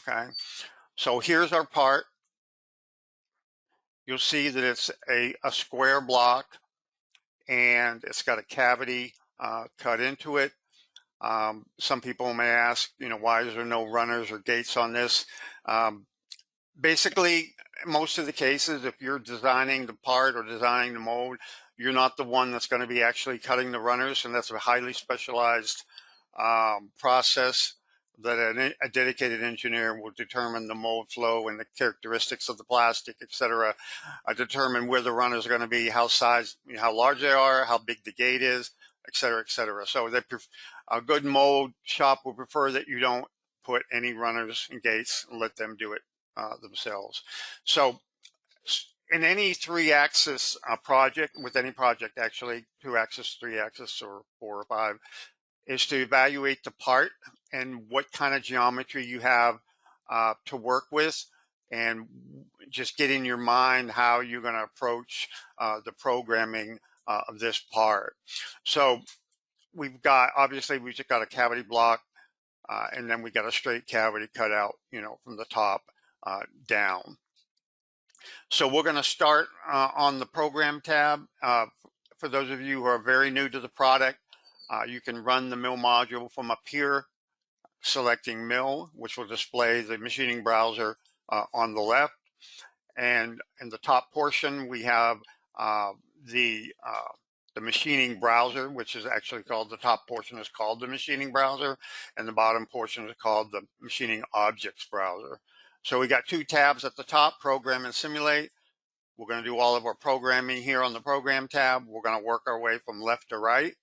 Okay, so here's our part. You'll see that it's a square block, and it's got a cavity cut into it. Some people may ask, why is there no runners or gates on this? Basically, most of the cases, if you're designing the part or designing the mold, you're not the one that's going to be actually cutting the runners, and that's a highly specialized process that a dedicated engineer will determine the mold flow and the characteristics of the plastic, etc. Determine where the runners are going to be, how large they are, how big the gate is, etc., etc. So a good mold shop will prefer that you don't put any runners and gates and let them do it themselves. So in any 3-axis project, with any project actually, 2-axis, 3-axis, or 4 or 5, is to evaluate the part and what kind of geometry you have to work with, and just get in your mind how you're going to approach the programming of this part. So obviously we've just got a cavity block, and then we got a straight cavity cut out, from the top down. So we're going to start on the program tab. For those of you who are very new to the product, you can run the mill module from up here, selecting mill, which will display the machining browser on the left. And in the top portion, we have the machining browser, which is actually called, the top portion is called the machining browser, and the bottom portion is called the machining objects browser. So we got 2 tabs at the top, program and simulate. We're going to do all of our programming here on the program tab. We're going to work our way from left to right,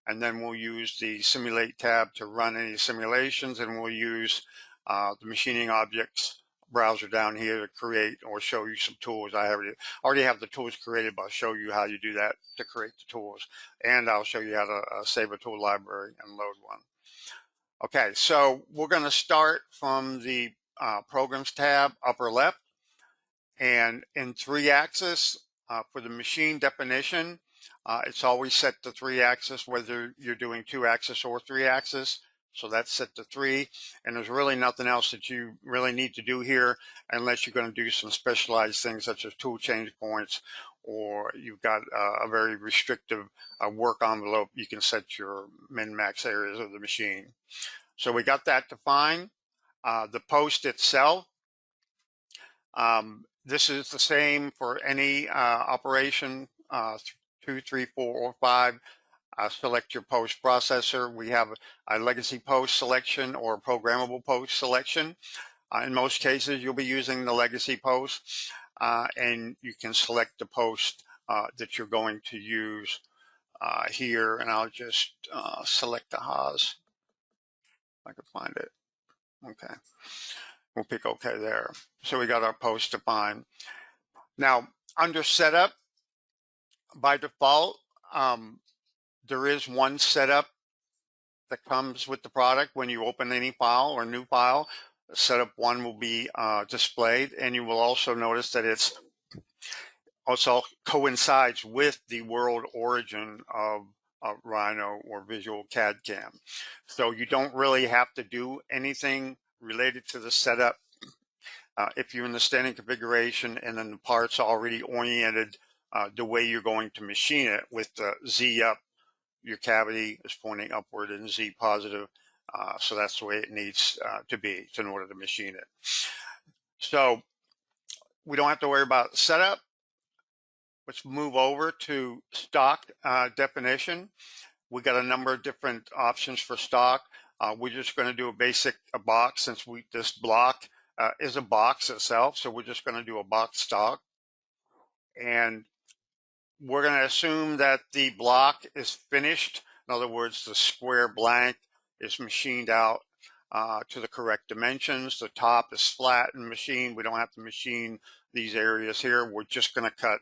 and then we'll use the simulate tab to run any simulations, and we'll use the machining objects browser down here to create or show you some tools. I already have the tools created, but I'll show you how you do that to create the tools, and I'll show you how to save a tool library and load one. Okay, so we're going to start from the programs tab, upper left, and in 3-axis for the machine definition, it's always set to 3-axis, whether you're doing 2-axis or 3-axis. So that's set to 3, and there's really nothing else that you really need to do here unless you're going to do some specialized things such as tool change points, or you've got a very restrictive work envelope. You can set your min-max areas of the machine. So we got that defined. The post itself, this is the same for any operation, 2, 3, 4, or 5. Select your post processor. We have a legacy post selection or a programmable post selection. In most cases, you'll be using the legacy post, and you can select the post that you're going to use here. And I'll just select the Haas, if I can find it. Okay, we'll pick OK there. So we got our post defined. Now, under setup, by default, there is one setup that comes with the product when you open any file or new file. Setup 1 will be displayed, and you will also notice that it's also coincides with the world origin of Rhino or VisualCAD CAM. So you don't really have to do anything related to the setup if you're in the standing configuration and then the part's already oriented the way you're going to machine it with the Z up. Your cavity is pointing upward and Z positive. So that's the way it needs to be in order to machine it. So we don't have to worry about setup. Let's move over to stock definition. We got a number of different options for stock. We're just going to do a box, since this block is a box itself. So we're just going to do a box stock. And we're going to assume that the block is finished. In other words, the square blank is machined out to the correct dimensions. The top is flat and machined. We don't have to machine these areas here. We're just going to cut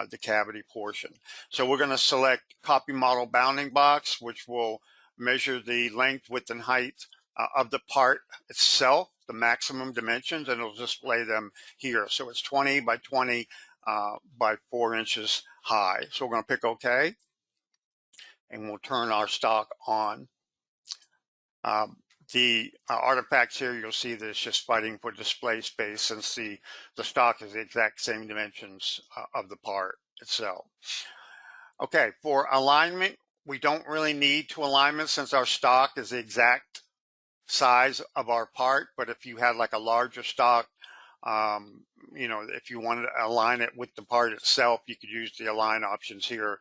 the cavity portion. So we're going to select copy model bounding box, which will measure the length, width, and height of the part itself, the maximum dimensions, and it'll display them here. So it's 20 by 20 by 4 inches high. So we're going to pick OK, and we'll turn our stock on. The artifacts here, you'll see that it's just fighting for display space, since the stock is the exact same dimensions of the part itself. Okay, for alignment, we don't really need to alignment since our stock is the exact size of our part. But if you had like a larger stock, you know, if you wanted to align it with the part itself, you could use the align options here.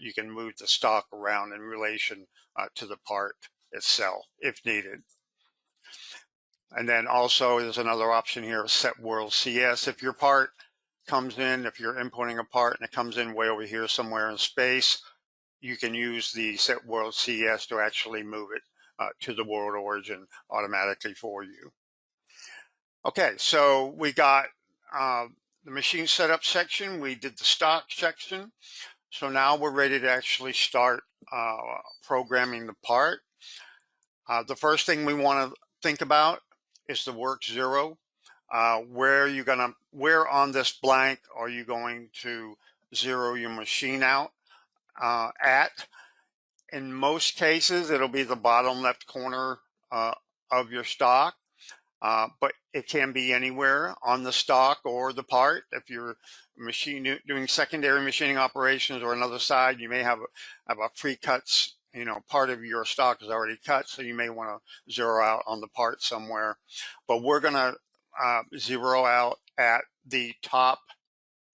You can move the stock around in relation to the part itself if needed. And then also there's another option here, set world CS. If your part comes in, if you're importing a part and it comes in way over here somewhere in space, you can use the set world CS to actually move it to the world origin automatically for you. Okay, so we got the machine setup section, we did the stock section. So now we're ready to actually start programming the part. The first thing we want to think about is the work zero. Where on this blank are you going to zero your machine out at? In most cases, it'll be the bottom left corner of your stock, but it can be anywhere on the stock or the part. If you're doing secondary machining operations or another side, you may have a pre-cuts, you know, part of your stock is already cut, so you may want to zero out on the part somewhere. But we're going to zero out at the top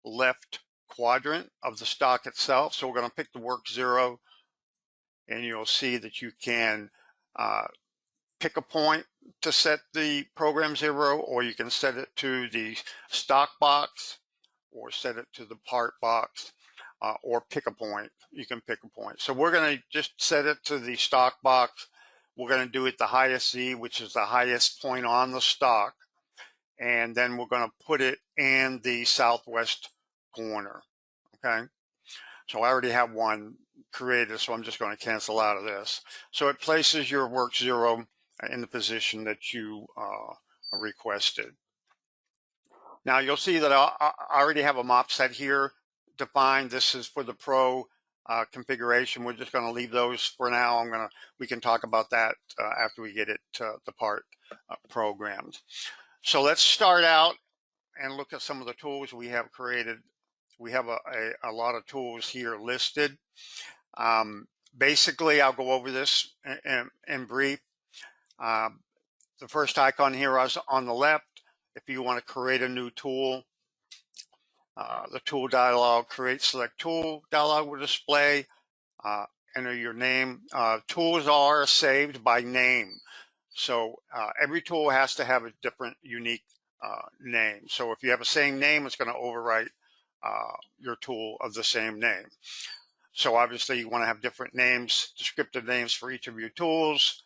left quadrant of the stock itself. So we're going to pick the work zero, and you'll see that you can pick a point to set the program zero, or you can set it to the stock box or set it to the part box, or pick a point. You can pick a point. So we're going to just set it to the stock box. We're going to do it the highest Z, which is the highest point on the stock, and then we're going to put it in the southwest corner. Okay, so I already have one created, so I'm just going to cancel out of this. So it places your work zero in the position that you requested. Now you'll see that I already have a mop set here defined. This is for the Pro configuration. We're just going to leave those for now. We can talk about that after we get it the part programmed. So let's start out and look at some of the tools we have created. We have a lot of tools here listed. Basically, I'll go over this in brief. The first icon here is on the left. If you want to create a new tool, the tool dialog, create select tool dialog will display. Enter your name. Tools are saved by name. So every tool has to have a different unique name. So if you have the same name, it's going to overwrite your tool of the same name. So obviously you want to have different names, descriptive names for each of your tools.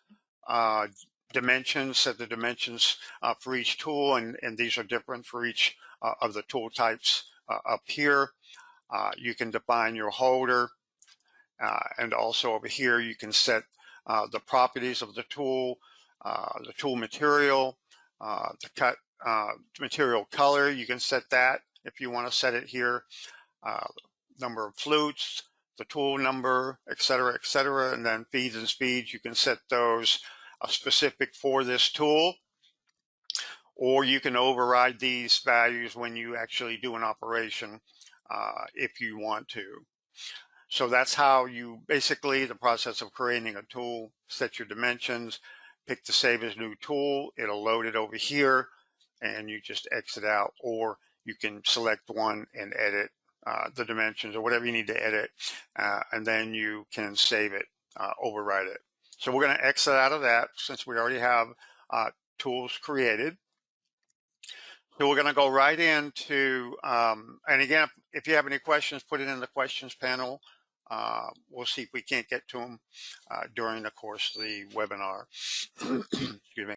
Dimensions, set the dimensions for each tool, and these are different for each of the tool types up here. You can define your holder, and also over here you can set the properties of the tool material, the cut material color. You can set that if you want to set it here. Number of flutes, the tool number, etc., and then feeds and speeds, you can set those specific for this tool, or you can override these values when you actually do an operation if you want to. So that's how you basically, the process of creating a tool, set your dimensions, pick the save as new tool, it'll load it over here, and you just exit out, or you can select one and edit the dimensions or whatever you need to edit, and then you can save it, override it. So we're going to exit out of that since we already have tools created. So we're going to go right into, and again, if you have any questions, put it in the questions panel. We'll see if we can't get to them during the course of the webinar. Excuse me.